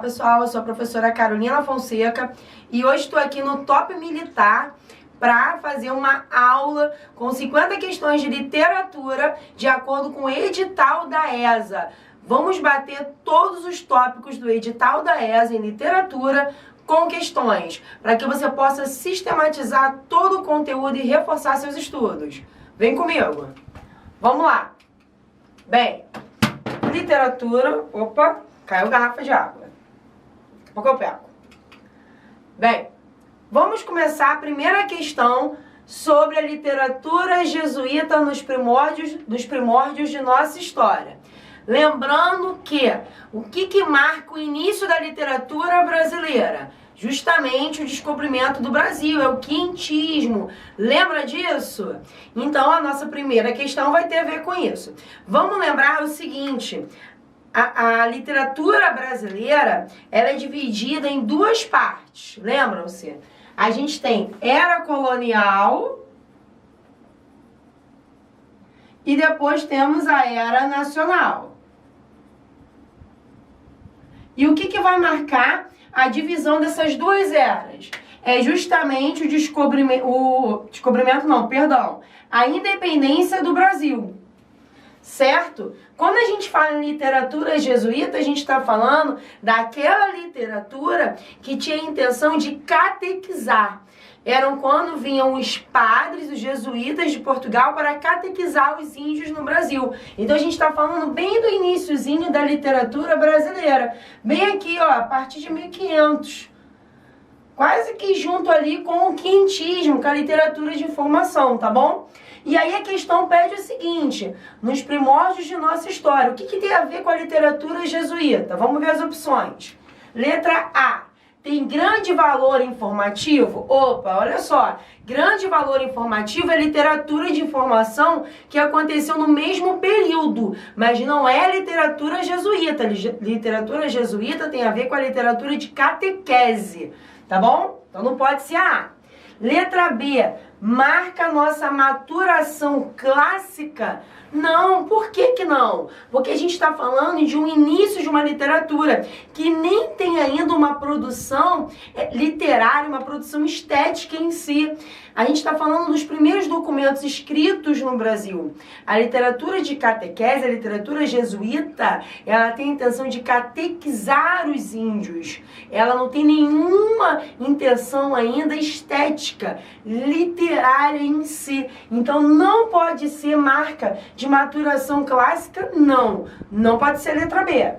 pessoal, eu sou a professora Carolina Fonseca e hoje estou aqui no Top Militar para fazer uma aula com 50 questões de literatura de acordo com o edital da ESA. Vamos bater todos os tópicos do edital da ESA em literatura com questões, para que você possa sistematizar todo o conteúdo e reforçar seus estudos. Vem comigo! Vamos lá! Bem, literatura... Opa, caiu garrafa de água. Daqui a pouco eu pego. Bem, vamos começar a primeira questão sobre a literatura jesuíta dos primórdios de nossa história. Lembrando que o que marca o início da literatura brasileira? Justamente o descobrimento do Brasil, é o quintismo. Lembra disso? Então a nossa primeira questão vai ter a ver com isso. Vamos lembrar o seguinte, a literatura brasileira, ela é dividida em duas partes, lembram-se? A gente tem era colonial e depois temos a era nacional. E o que vai marcar a divisão dessas duas eras? É justamente a independência do Brasil, certo? Quando a gente fala em literatura jesuíta, a gente está falando daquela literatura que tinha a intenção de catequizar. Eram quando vinham os padres, os jesuítas de Portugal para catequizar os índios no Brasil. Então a gente está falando bem do iniciozinho da literatura brasileira. Bem aqui, ó, a partir de 1500. Quase que junto ali com o quintismo, com a literatura de informação, tá bom? E aí a questão pede o seguinte, nos primórdios de nossa história, o que tem a ver com a literatura jesuíta? Vamos ver as opções. Letra A. Tem grande valor informativo? Opa, olha só. Grande valor informativo é literatura de informação que aconteceu no mesmo período, mas não é literatura jesuíta. Literatura jesuíta tem a ver com a literatura de catequese, tá bom? Então não pode ser a A. Letra B. Marca a nossa maturação clássica? Não, por que não? Porque a gente está falando de um início de uma literatura que nem tem ainda uma produção literária, uma produção estética em si. A gente está falando dos primeiros documentos escritos no Brasil. A literatura de catequese, a literatura jesuíta, ela tem a intenção de catequizar os índios. Ela não tem nenhuma intenção ainda estética, literária em si. Então não pode ser marca de maturação clássica, não. Não pode ser letra B.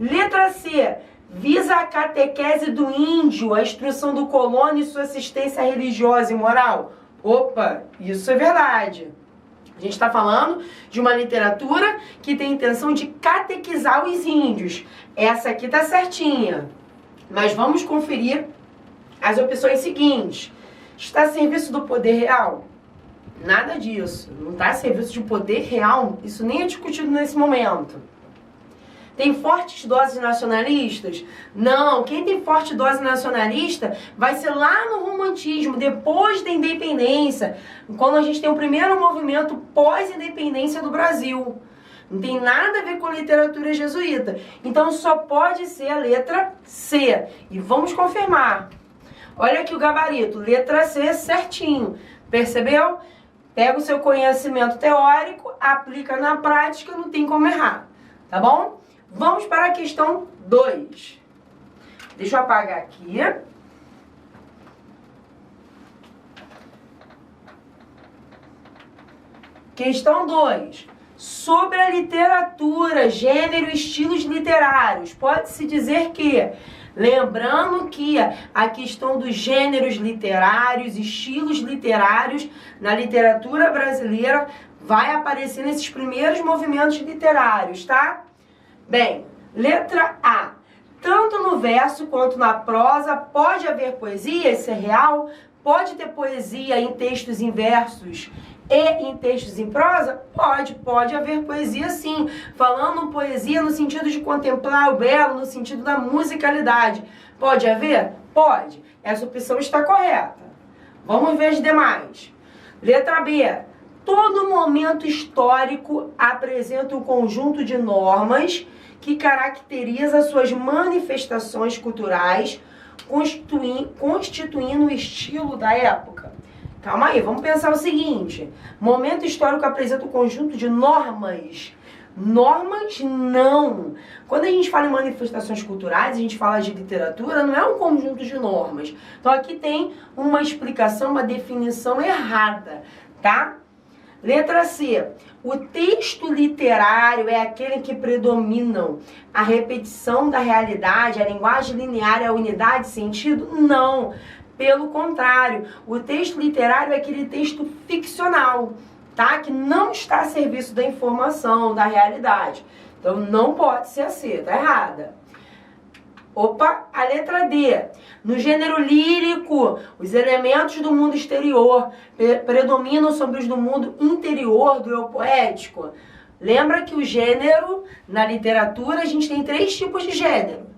Letra C. Visa a catequese do índio, a instrução do colono e sua assistência religiosa e moral? Opa, isso é verdade. A gente está falando de uma literatura que tem a intenção de catequizar os índios. Essa aqui tá certinha. Mas vamos conferir as opções seguintes. Está a serviço do poder real? Nada disso. Não está a serviço de poder real. Isso nem é discutido nesse momento. Tem fortes doses nacionalistas? Não, quem tem forte dose nacionalista vai ser lá no romantismo, depois da independência, quando a gente tem o primeiro movimento pós-independência do Brasil. Não tem nada a ver com literatura jesuíta. Então só pode ser a letra C. E vamos confirmar. Olha aqui o gabarito, letra C certinho. Percebeu? Pega o seu conhecimento teórico, aplica na prática, não tem como errar. Tá bom? Vamos para a questão 2. Deixa eu apagar aqui. Questão 2. Sobre a literatura, gênero e estilos literários. Pode-se dizer que, lembrando que a questão dos gêneros literários, estilos literários na literatura brasileira vai aparecer nesses primeiros movimentos literários, tá? Bem, letra A. Tanto no verso quanto na prosa pode haver poesia, isso é real? Pode ter poesia em textos em versos e em textos em prosa? Pode haver poesia sim. Falando poesia no sentido de contemplar o belo, no sentido da musicalidade. Pode haver? Pode. Essa opção está correta. Vamos ver as demais. Letra B. Todo momento histórico apresenta um conjunto de normas que caracteriza suas manifestações culturais, constituindo o estilo da época. Calma aí, vamos pensar o seguinte. Momento histórico apresenta um conjunto de normas. Normas, não. Quando a gente fala em manifestações culturais, a gente fala de literatura, não é um conjunto de normas. Então aqui tem uma explicação, uma definição errada, tá? Letra C. O texto literário é aquele que predominam a repetição da realidade, a linguagem linear e a unidade de sentido? Não. Pelo contrário, o texto literário é aquele texto ficcional, tá? Que não está a serviço da informação, da realidade. Então não pode ser a C, tá errada. Opa, a letra D. No gênero lírico, os elementos do mundo exterior predominam sobre os do mundo interior do eu poético. Lembra que o gênero, na literatura, a gente tem 3 tipos de gênero: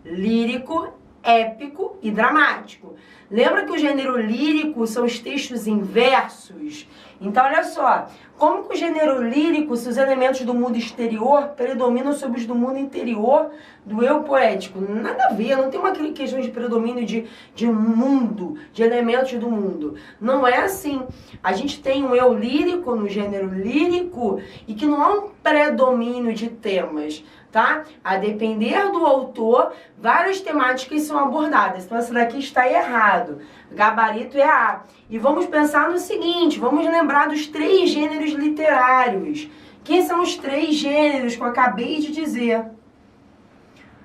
lírico, épico e dramático. Lembra que o gênero lírico são os textos em versos? Então, olha só, como que o gênero lírico, se os elementos do mundo exterior predominam sobre os do mundo interior do eu poético? Nada a ver, não tem uma questão de predomínio de mundo, de elementos do mundo. Não é assim. A gente tem um eu lírico no gênero lírico e que não há um predomínio de temas, tá? A depender do autor, várias temáticas são abordadas. Então, essa daqui está errado. Gabarito é A. E vamos pensar no seguinte, vamos lembrar dos 3 gêneros literários. Quem são os 3 gêneros que eu acabei de dizer?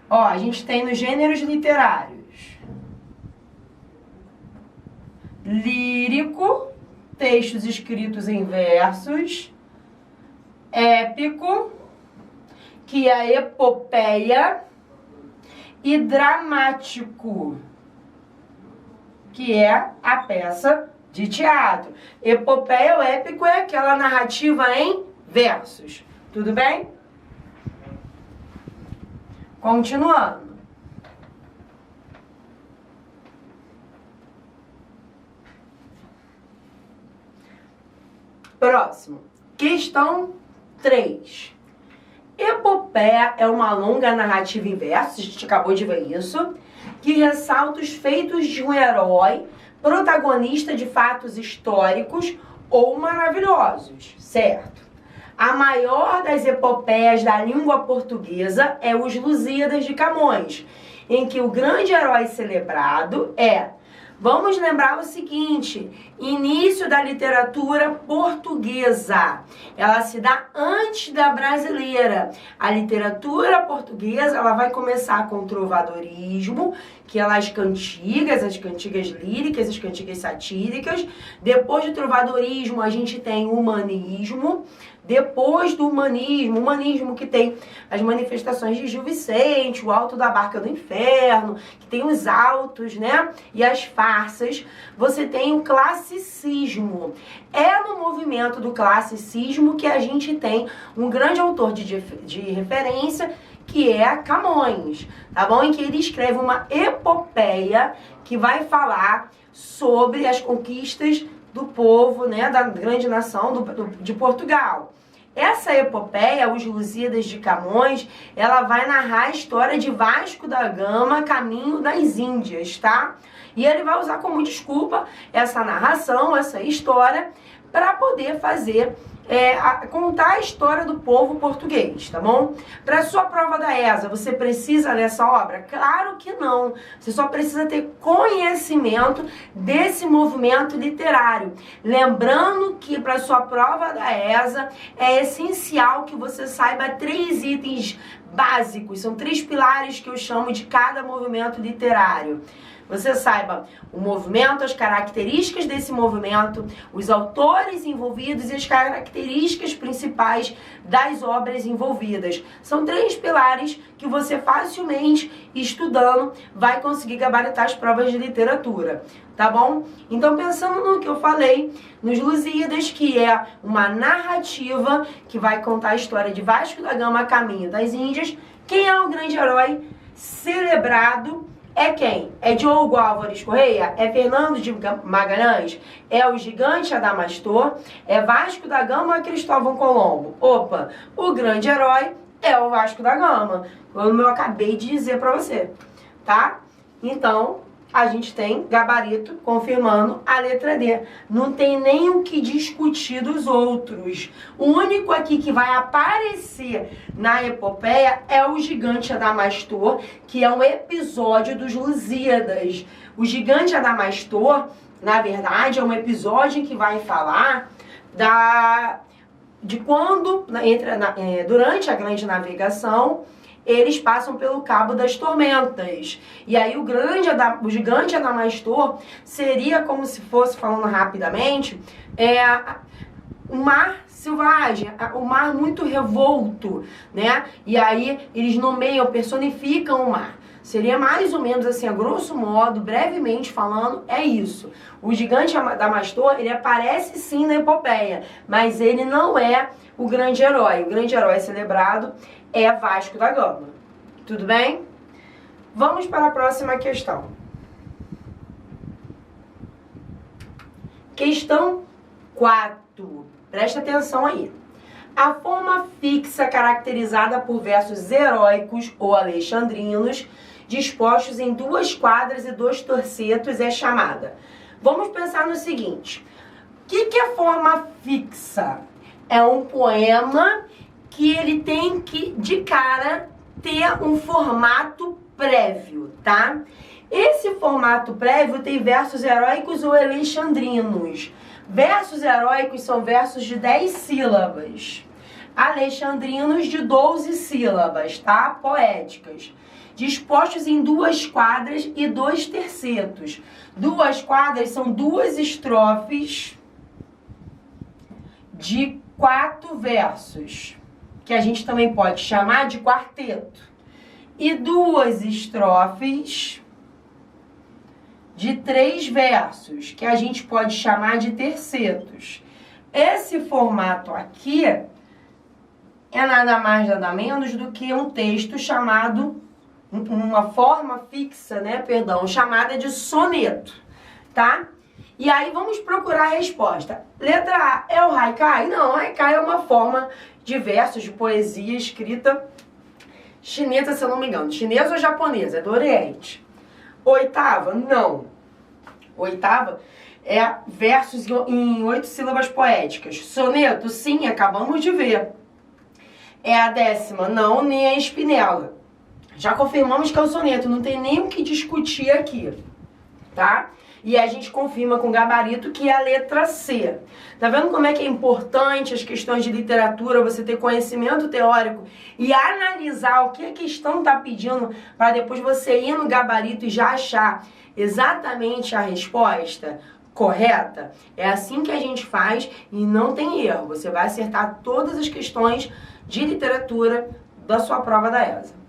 Ó, a gente tem nos gêneros literários: lírico, textos escritos em versos; épico, que é a epopeia; e dramático, que é a peça de teatro. Epopeia ou épico é aquela narrativa em versos. Tudo bem? Continuando. Próximo. Questão 3. Epopeia é uma longa narrativa em versos, a gente acabou de ver isso, que ressalta os feitos de um herói, protagonista de fatos históricos ou maravilhosos, certo? A maior das epopeias da língua portuguesa é Os Lusíadas de Camões, em que o grande herói celebrado é... Vamos lembrar o seguinte, início da literatura portuguesa, ela se dá antes da brasileira. A literatura portuguesa, ela vai começar com o trovadorismo, que é as cantigas líricas, as cantigas satíricas. Depois do trovadorismo, a gente tem o humanismo. Depois do humanismo que tem as manifestações de Gil Vicente, o Alto da Barca do Inferno, que tem os autos, né? E as farsas. Você tem o classicismo. É no movimento do classicismo que a gente tem um grande autor de referência, que é Camões, tá bom? Em que ele escreve uma epopeia que vai falar sobre as conquistas do povo, né, da grande nação de Portugal. Essa epopeia, Os Lusíadas de Camões, ela vai narrar a história de Vasco da Gama, caminho das Índias, tá? E ele vai usar como desculpa essa narração, essa história, para poder fazer... contar a história do povo português, tá bom? Para sua prova da ESA, você precisa dessa obra? Claro que não. Você só precisa ter conhecimento desse movimento literário. Lembrando que para sua prova da ESA é essencial que você saiba 3 itens básicos. São 3 pilares que eu chamo de cada movimento literário. Você saiba o movimento, as características desse movimento, os autores envolvidos e as características principais das obras envolvidas. São 3 pilares que você facilmente, estudando, vai conseguir gabaritar as provas de literatura, tá bom? Então, pensando no que eu falei, nos Lusíadas, que é uma narrativa que vai contar a história de Vasco da Gama, caminho das Índias, quem é o grande herói celebrado É quem? É Diogo Álvares Correia? É Fernando de Magalhães? É o Gigante Adamastor? É Vasco da Gama ou é Cristóvão Colombo? Opa, o grande herói é o Vasco da Gama, como eu acabei de dizer pra você, tá? Então, a gente tem gabarito confirmando a letra D. Não tem nem o que discutir dos outros. O único aqui que vai aparecer na epopeia é o Gigante Adamastor, que é um episódio dos Lusíadas. O Gigante Adamastor, na verdade, é um episódio que vai falar de quando, durante a grande navegação, eles passam pelo Cabo das Tormentas. E aí o Gigante Adamastor seria como se fosse, falando rapidamente, um mar selvagem, um mar muito revolto, né? E aí eles nomeiam, personificam o mar. Seria mais ou menos assim, a grosso modo, brevemente falando, é isso. O Gigante Adamastor, ele aparece sim na epopeia, mas ele não é o grande herói. O grande herói celebrado é Vasco da Gama. Tudo bem? Vamos para a próxima questão. Questão 4. Presta atenção aí. A forma fixa caracterizada por versos heróicos ou alexandrinos dispostos em 2 quadras e 2 tercetos é chamada. Vamos pensar no seguinte. O que é forma fixa? É um poema que ele tem que, de cara, ter um formato prévio, tá? Esse formato prévio tem versos heróicos ou alexandrinos. Versos heróicos são versos de 10 sílabas. Alexandrinos de 12 sílabas, tá? Poéticas. Dispostos em 2 quadras e 2 tercetos. 2 quadras são 2 estrofes de 4 versos, que a gente também pode chamar de quarteto. E 2 estrofes de 3 versos, que a gente pode chamar de tercetos. Esse formato aqui é nada mais, nada menos do que um texto chamado, uma forma fixa, né, chamada de soneto, tá? E aí vamos procurar a resposta. Letra A, é o haikai? Não, o haikai é uma forma de versos de poesia escrita chinesa, se eu não me engano. Chinesa ou japonesa? É do Oriente. Oitava? Não. Oitava é versos em 8 sílabas poéticas. Soneto? Sim, acabamos de ver. É a 10ª? Não, nem a espinela. Já confirmamos que é o soneto, não tem nem o que discutir aqui, tá? E a gente confirma com gabarito que é a letra C. Tá vendo como é que é importante as questões de literatura, você ter conhecimento teórico e analisar o que a questão tá pedindo para depois você ir no gabarito e já achar exatamente a resposta correta? É assim que a gente faz e não tem erro. Você vai acertar todas as questões de literatura da sua prova da ESA.